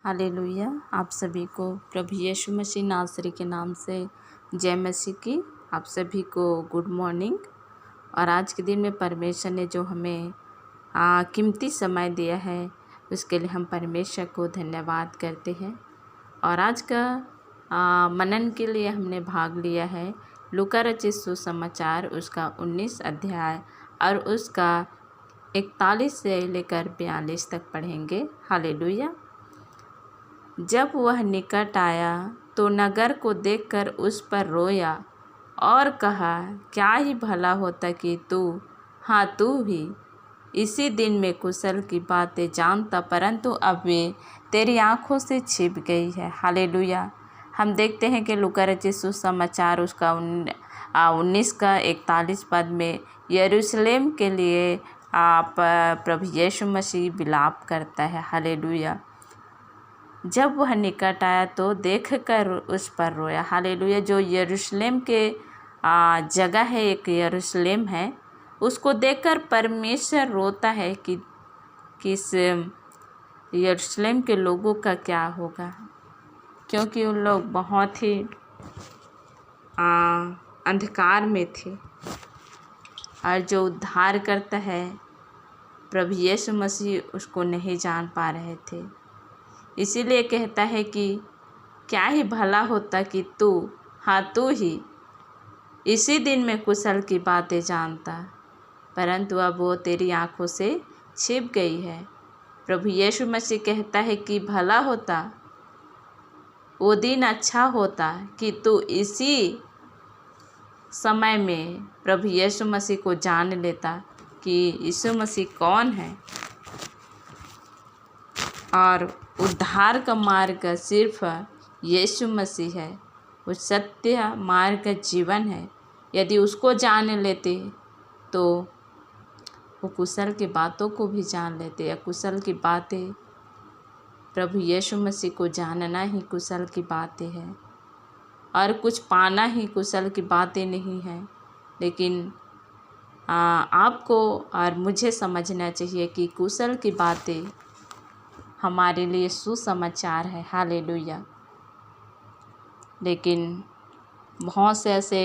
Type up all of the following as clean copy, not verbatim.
Hallelujah. आप सभी को प्रभु यीशु मसीह नासरी के नाम से जय मसीह की। आप सभी को गुड मॉर्निंग। और आज के दिन में परमेश्वर ने जो हमें कीमती समय दिया है उसके लिए हम परमेश्वर को धन्यवाद करते हैं। और आज का मनन के लिए हमने भाग लिया है लूका रचित सुसमाचार उसका 19 अध्याय और उसका 41 से लेकर 42 तक पढ़ेंगे। हालेलुया। जब वह निकट आया तो नगर को देखकर उस पर रोया और कहा, क्या ही भला होता कि तू भी इसी दिन में कुशल की बातें जानता, परंतु अब वे तेरी आँखों से छिप गई है। हालेलुया। हम देखते हैं कि लूका रचित सुसमाचार उसका 19 का 41 पद में यरूशलेम के लिए प्रभु यीशु मसीह विलाप करता है। हालेलुया। जब वह निकट आया तो देखकर उस पर रोया। हालेलुया। जो यरूशलेम के जगह है, एक यरूशलेम है, उसको देखकर परमेश्वर रोता है कि इस यरूशलेम के लोगों का क्या होगा, क्योंकि उन लोग बहुत ही अंधकार में थे और जो उद्धार करता है प्रभु यीशु मसीह उसको नहीं जान पा रहे थे। इसीलिए कहता है कि क्या ही भला होता कि तू ही इसी दिन में कुशल की बातें जानता, परंतु अब वो तेरी आँखों से छिप गई है। प्रभु यीशु मसीह कहता है कि भला होता, वो दिन अच्छा होता कि तू इसी समय में प्रभु यीशु मसीह को जान लेता कि यीशु मसीह कौन है और उद्धार का मार्ग सिर्फ यीशु मसीह है। वो सत्य मार्ग जीवन है। यदि उसको जान लेते तो वो कुशल की बातों को भी जान लेते। या कुशल की बातें, प्रभु यीशु मसीह को जानना ही कुशल की बातें हैं और कुछ पाना ही कुशल की बातें नहीं हैं। लेकिन आपको और मुझे समझना चाहिए कि कुशल की बातें हमारे लिए सुसमाचार है। हालेलुया। लेकिन बहुत से ऐसे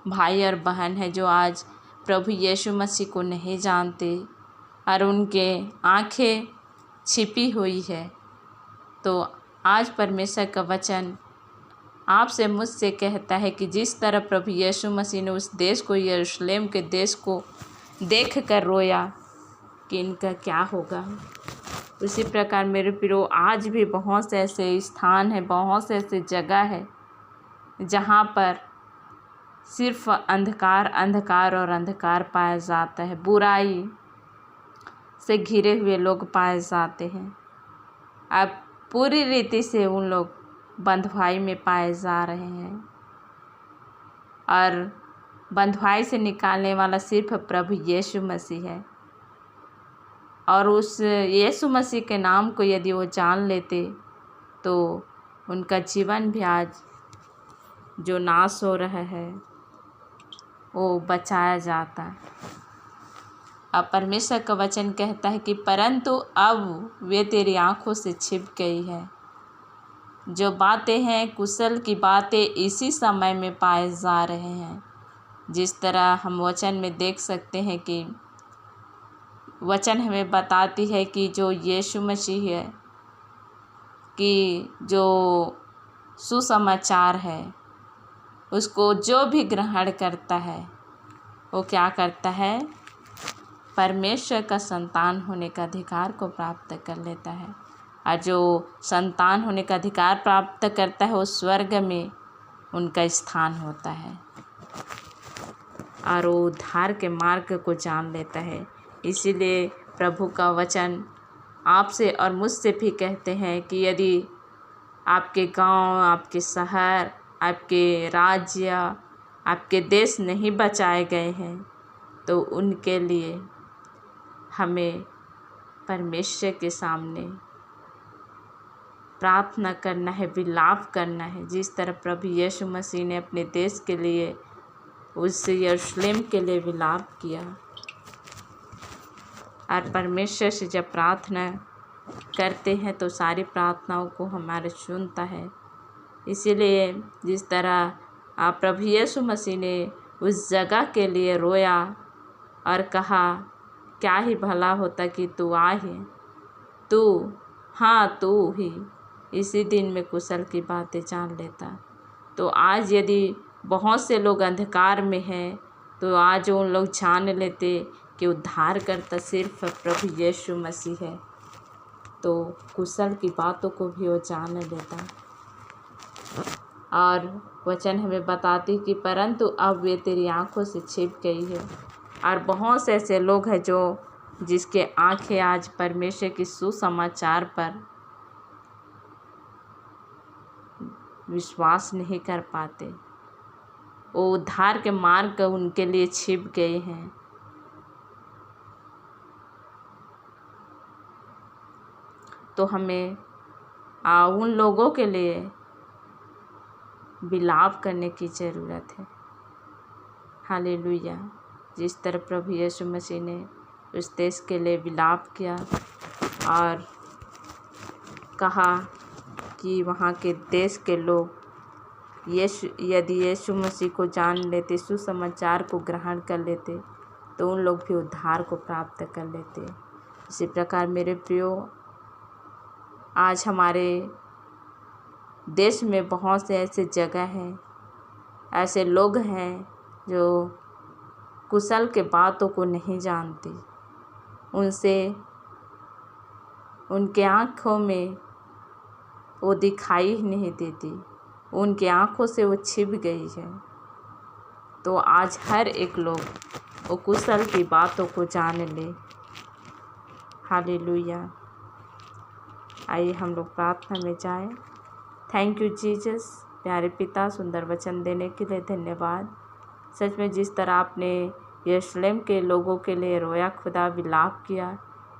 भाई और बहन हैं जो आज प्रभु यीशु मसीह को नहीं जानते और उनके आँखें छिपी हुई है। तो आज परमेश्वर का वचन आपसे मुझसे कहता है कि जिस तरह प्रभु यीशु मसीह ने उस देश को, यरूशलेम के देश को देख कर रोया कि इनका क्या होगा, उसी प्रकार मेरे प्रियो आज भी बहुत से ऐसे स्थान हैं, बहुत से ऐसे जगह है जहाँ पर सिर्फ अंधकार और अंधकार पाया जाता है। बुराई से घिरे हुए लोग पाए जाते हैं। अब पूरी रीति से उन लोग बंधुआई में पाए जा रहे हैं और बंधुआई से निकालने वाला सिर्फ प्रभु यीशु मसीह है। और उस यीशु मसीह के नाम को यदि वो जान लेते तो उनका जीवन भी आज जो नाश हो रहा है वो बचाया जाता। अब परमेश्वर का वचन कहता है कि परंतु अब वे तेरी आँखों से छिप गई है। जो बातें हैं, कुशल की बातें इसी समय में पाए जा रहे हैं। जिस तरह हम वचन में देख सकते हैं कि वचन हमें बताती है कि जो यीशु मसीह है, कि जो सुसमाचार है उसको जो भी ग्रहण करता है वो क्या करता है, परमेश्वर का संतान होने का अधिकार को प्राप्त कर लेता है। और जो संतान होने का अधिकार प्राप्त करता है वो स्वर्ग में उनका स्थान होता है और वो उद्धार के मार्ग को जान लेता है। इसीलिए प्रभु का वचन आपसे और मुझसे भी कहते हैं कि यदि आपके गांव, आपके शहर, आपके राज्य, आपके देश नहीं बचाए गए हैं तो उनके लिए हमें परमेश्वर के सामने प्रार्थना करना है, विलाप करना है। जिस तरह प्रभु यीशु मसीह ने अपने देश के लिए, उस यरूशलेम के लिए विलाप किया और परमेश्वर से जब प्रार्थना करते हैं तो सारी प्रार्थनाओं को हमारे सुनता है। इसीलिए जिस तरह प्रभु यीशु मसीह ने उस जगह के लिए रोया और कहा, क्या ही भला होता कि तू आहे, तू, हाँ तू ही इसी दिन में कुशल की बातें जान लेता। तो आज यदि बहुत से लोग अंधकार में हैं तो आज उन लोग जान लेते कि उद्धार करता सिर्फ प्रभु यीशु मसीह है, तो कुशल की बातों को भी वो जान लेता। और वचन हमें बताती कि परंतु अब वे तेरी आँखों से छिप गई है। और बहुत से ऐसे लोग हैं जो जिसके आँखें आज परमेश्वर की सुसमाचार पर विश्वास नहीं कर पाते, वो उद्धार के मार्ग उनके लिए छिप गए हैं। तो हमें उन लोगों के लिए विलाप करने की ज़रूरत है। हालेलुया। जिस तरह प्रभु यीशु मसीह ने उस देश के लिए विलाप किया और कहा कि वहाँ के देश के लोग यदि यीशु मसीह को जान लेते, सुसमाचार को ग्रहण कर लेते, तो उन लोग भी उद्धार को प्राप्त कर लेते। इसी प्रकार मेरे प्रियो, आज हमारे देश में बहुत से ऐसे जगह हैं, ऐसे लोग हैं जो कुशल के बातों को नहीं जानते, उनसे उनके आँखों में वो दिखाई ही नहीं देती, उनकी आँखों से वो छिप गई है। तो आज हर एक लोग वो कुशल की बातों को जान ले। हालेलुया। आइए हम लोग प्रार्थना में जाएं। Thank you Jesus. प्यारे पिता, सुंदर वचन देने के लिए धन्यवाद। सच में जिस तरह आपने यरूशलेम के लोगों के लिए रोया खुदा, विलाप किया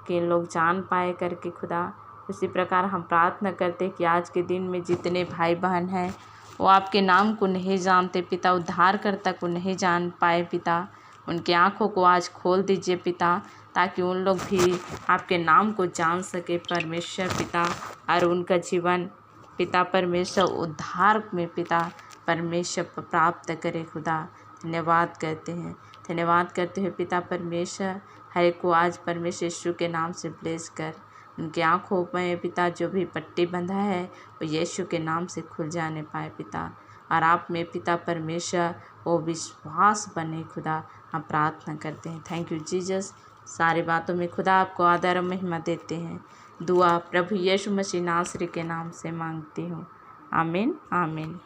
कि लोग जान पाए करके खुदा, उसी प्रकार हम प्रार्थना करते कि आज के दिन में जितने भाई बहन हैं वो आपके नाम को नहीं जानते पिता, उद्धारकर्ता को नहीं जान पाए पिता, उनकी आँखों को आज खोल दीजिए पिता, ताकि उन लोग भी आपके नाम को जान सके परमेश्वर पिता, और उनका जीवन पिता परमेश्वर उद्धार में पिता परमेश्वर प्राप्त करे खुदा। धन्यवाद करते हैं, धन्यवाद करते हैं पिता परमेश्वर। हर एक को आज परमेश्वर यीशु के नाम से ब्लेस कर, उनकी आँखों में पिता जो भी पट्टी बंधा है वो यीशु के नाम से खुल जाने पाए पिता, और आप में पिता परमेश्वर वो विश्वास बने खुदा। हम प्रार्थना करते हैं। Thank you Jesus. सारी बातों में खुदा आपको आदर और महिमा देते हैं। दुआ प्रभु यीशु मसीह नासरी के नाम से मांगती हूँ। आमीन आमीन।